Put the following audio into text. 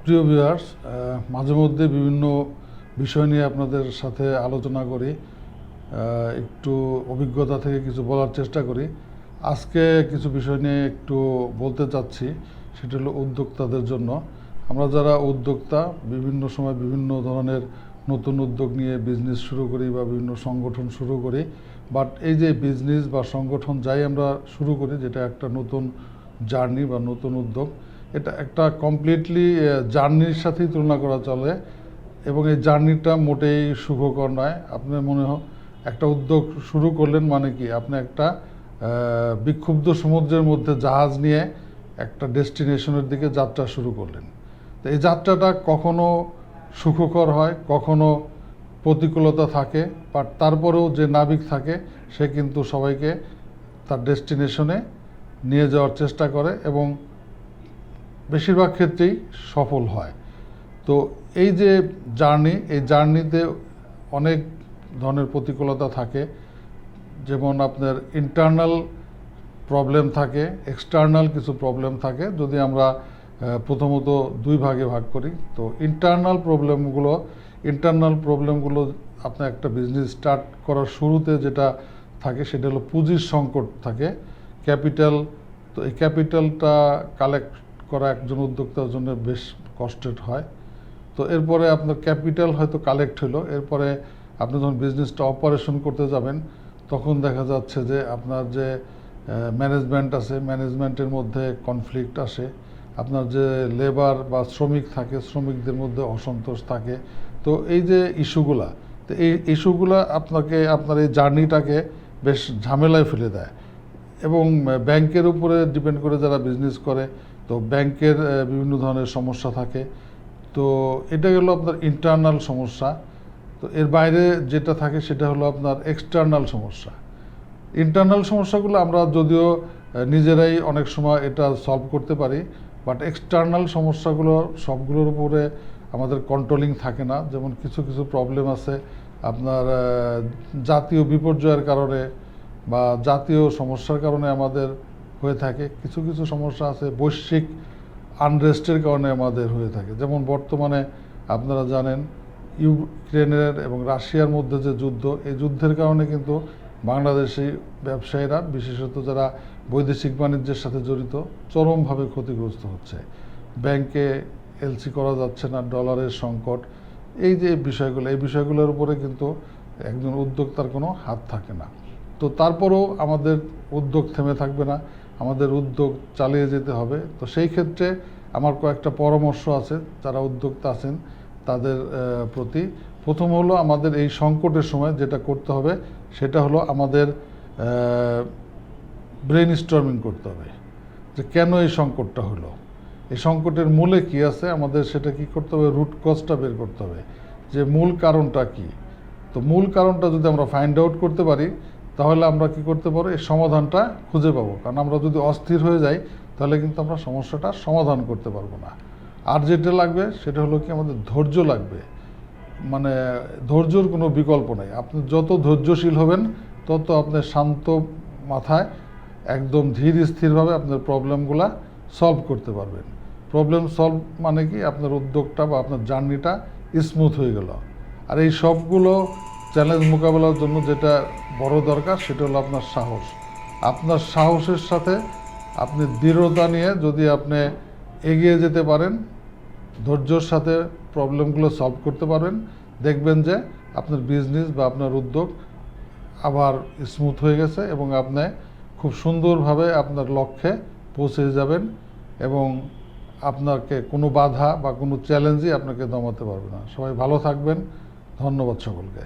প্রিয় ভিউয়ার্স, মাঝে মধ্যে বিভিন্ন বিষয় নিয়ে আপনাদের সাথে আলোচনা করি, একটু অভিজ্ঞতা থেকে কিছু বলার চেষ্টা করি। আজকে কিছু বিষয় নিয়ে একটু বলতে চাচ্ছি, সেটা হলো উদ্যোক্তাদের জন্য। আমরা যারা উদ্যোক্তা, বিভিন্ন সময় বিভিন্ন ধরনের নতুন উদ্যোগ নিয়ে বিজনেস শুরু করি বা বিভিন্ন সংগঠন শুরু করি। বাট এই যে বিজনেস বা সংগঠন যাই আমরা শুরু করি, যেটা একটা নতুন জার্নি বা নতুন উদ্যোগ, এটা একটা কমপ্লিটলি জার্নির সাথেই তুলনা করা চলে এবং এই জার্নিটা মোটেই সুখকর নয়। আপনার মনে হয় একটা উদ্যোগ শুরু করলেন মানে কি, আপনি একটা বিক্ষুব্ধ সমুদ্রের মধ্যে জাহাজ নিয়ে একটা ডেস্টিনেশনের দিকে যাত্রা শুরু করলেন। তো এই যাত্রাটা কখনো সুখকর হয়, কখনো প্রতিকূলতা থাকে, বাট তারপরেও যে নাবিক থাকে সে কিন্তু সবাইকে তার ডেস্টিনেশনে নিয়ে যাওয়ার চেষ্টা করে এবং বেশিরভাগ ক্ষেত্রেই সফল হয়। তো এই যে জার্নি, এই জার্নিতে অনেক ধরনের প্রতিকূলতা থাকে, যেমন আপনার ইন্টারনাল প্রবলেম থাকে, এক্সটার্নাল কিছু প্রবলেম থাকে। যদি আমরা প্রথমত দুই ভাগে ভাগ করি, তো ইন্টারনাল প্রবলেমগুলো আপনার একটা বিজনেস স্টার্ট করার শুরুতে যেটা থাকে সেটা হলো পুঁজির সংকট থাকে, ক্যাপিটাল। তো এই ক্যাপিটালটা কালেক্ট করা একজন উদ্যোক্তার জন্য বেশ কষ্টের হয়। তো এরপরে আপনার ক্যাপিটাল হয়তো কালেক্ট হলো, এরপরে আপনি যখন বিজনেসটা অপারেশন করতে যাবেন তখন দেখা যাচ্ছে যে আপনার যে ম্যানেজমেন্ট আছে, ম্যানেজমেন্টের মধ্যে কনফ্লিক্ট আসে। আপনার যে লেবার বা শ্রমিক থাকে, শ্রমিকদের মধ্যে অসন্তোষ থাকে। তো এই যে ইস্যুগুলা, তো এই ইস্যুগুলা আপনার এই জার্নিটাকে বেশ ঝামেলায় ফেলে দেয়। এবং ব্যাংকের উপরে ডিপেন্ড করে যারা বিজনেস করে, তো ব্যাংকের বিভিন্ন ধরনের সমস্যা থাকে। তো এটা গেলো আপনার ইন্টারনাল সমস্যা। তো এর বাইরে যেটা থাকে সেটা হলো আপনার এক্সটার্নাল সমস্যা। ইন্টারনাল সমস্যাগুলো আমরা যদিও নিজেরাই অনেক সময় এটা সলভ করতে পারি, বাট এক্সটার্নাল সমস্যাগুলো সবগুলোর উপরে আমাদের কন্ট্রোলিং থাকে না। যেমন কিছু কিছু প্রবলেম আছে আপনার জাতীয় বিপর্যয়ের কারণে বা জাতীয় সমস্যার কারণে আমাদের হয়ে থাকে। কিছু কিছু সমস্যা আছে বৈশ্বিক আনরেস্টের কারণে আমাদের হয়ে থাকে। যেমন বর্তমানে আপনারা জানেন ইউক্রেনের এবং রাশিয়ার মধ্যে যে যুদ্ধ, এই যুদ্ধের কারণে কিন্তু বাংলাদেশি ব্যবসায়ীরা, বিশেষত যারা বৈদেশিক বাণিজ্যের সাথে জড়িত, চরমভাবে ক্ষতিগ্রস্ত হচ্ছে। ব্যাংকে এলসি করা যাচ্ছে না, ডলারের সংকট, এই যে এই বিষয়গুলোর উপরে কিন্তু একজন উদ্যোক্তার কোনো হাত থাকে না। তো তারপরেও আমাদের উদ্যোগ থেমে থাকবে না, আমাদের উদ্যোগ চালিয়ে যেতে হবে। তো সেই ক্ষেত্রে আমার কয়েকটা পরামর্শ আছে যারা উদ্যোক্তা আছেন তাদের প্রতি। প্রথম হলো, আমাদের এই সংকটের সময় যেটা করতে হবে সেটা হলো আমাদের ব্রেন স্টর্মিং করতে হবে যে কেন এই সংকটটা হলো, এই সংকটের মূলে কি আছে, আমাদের সেটা কি করতে হবে, রুট কজটা বের করতে হবে যে মূল কারণটা কি। তো মূল কারণটা যদি আমরা ফাইন্ড আউট করতে পারি তাহলে আমরা কি করতে পারবো, এই সমাধানটা খুঁজে পাবো। কারণ আমরা যদি অস্থির হয়ে যাই তাহলে কিন্তু আমরা সমস্যাটা সমাধান করতে পারবো না। আর যেটা লাগবে সেটা হলো কি, আমাদের ধৈর্য লাগবে। মানে ধৈর্যর কোনো বিকল্প নাই। আপনি যত ধৈর্যশীল হবেন তত আপনি শান্ত মাথায় একদম ধীর স্থিরভাবে আপনার প্রবলেমগুলা সলভ করতে পারবেন। প্রবলেম সলভ মানে কি, আপনার উদ্যোগটা বা আপনার জার্নিটা স্মুথ হয়ে গেল। আর এই সবগুলো চ্যালেঞ্জ মোকাবেলার জন্য যেটা বড় দরকার সেটা হলো আপনার সাহস। আপনার সাহসের সাথে আপনি দৃঢ়তা নিয়ে যদি আপনি এগিয়ে যেতে পারেন, ধৈর্যর সাথে প্রবলেমগুলো সলভ করতে পারবেন, দেখবেন যে আপনার বিজনেস বা আপনার উদ্যোগ আবার স্মুথ হয়ে গেছে এবং আপনি খুব সুন্দরভাবে আপনার লক্ষ্যে পৌঁছে যাবেন এবং আপনাকে কোনো বাধা বা কোনো চ্যালেঞ্জই আপনাকে দমাতে পারবে না। সবাই ভালো থাকবেন। ধন্যবাদ সকলকে।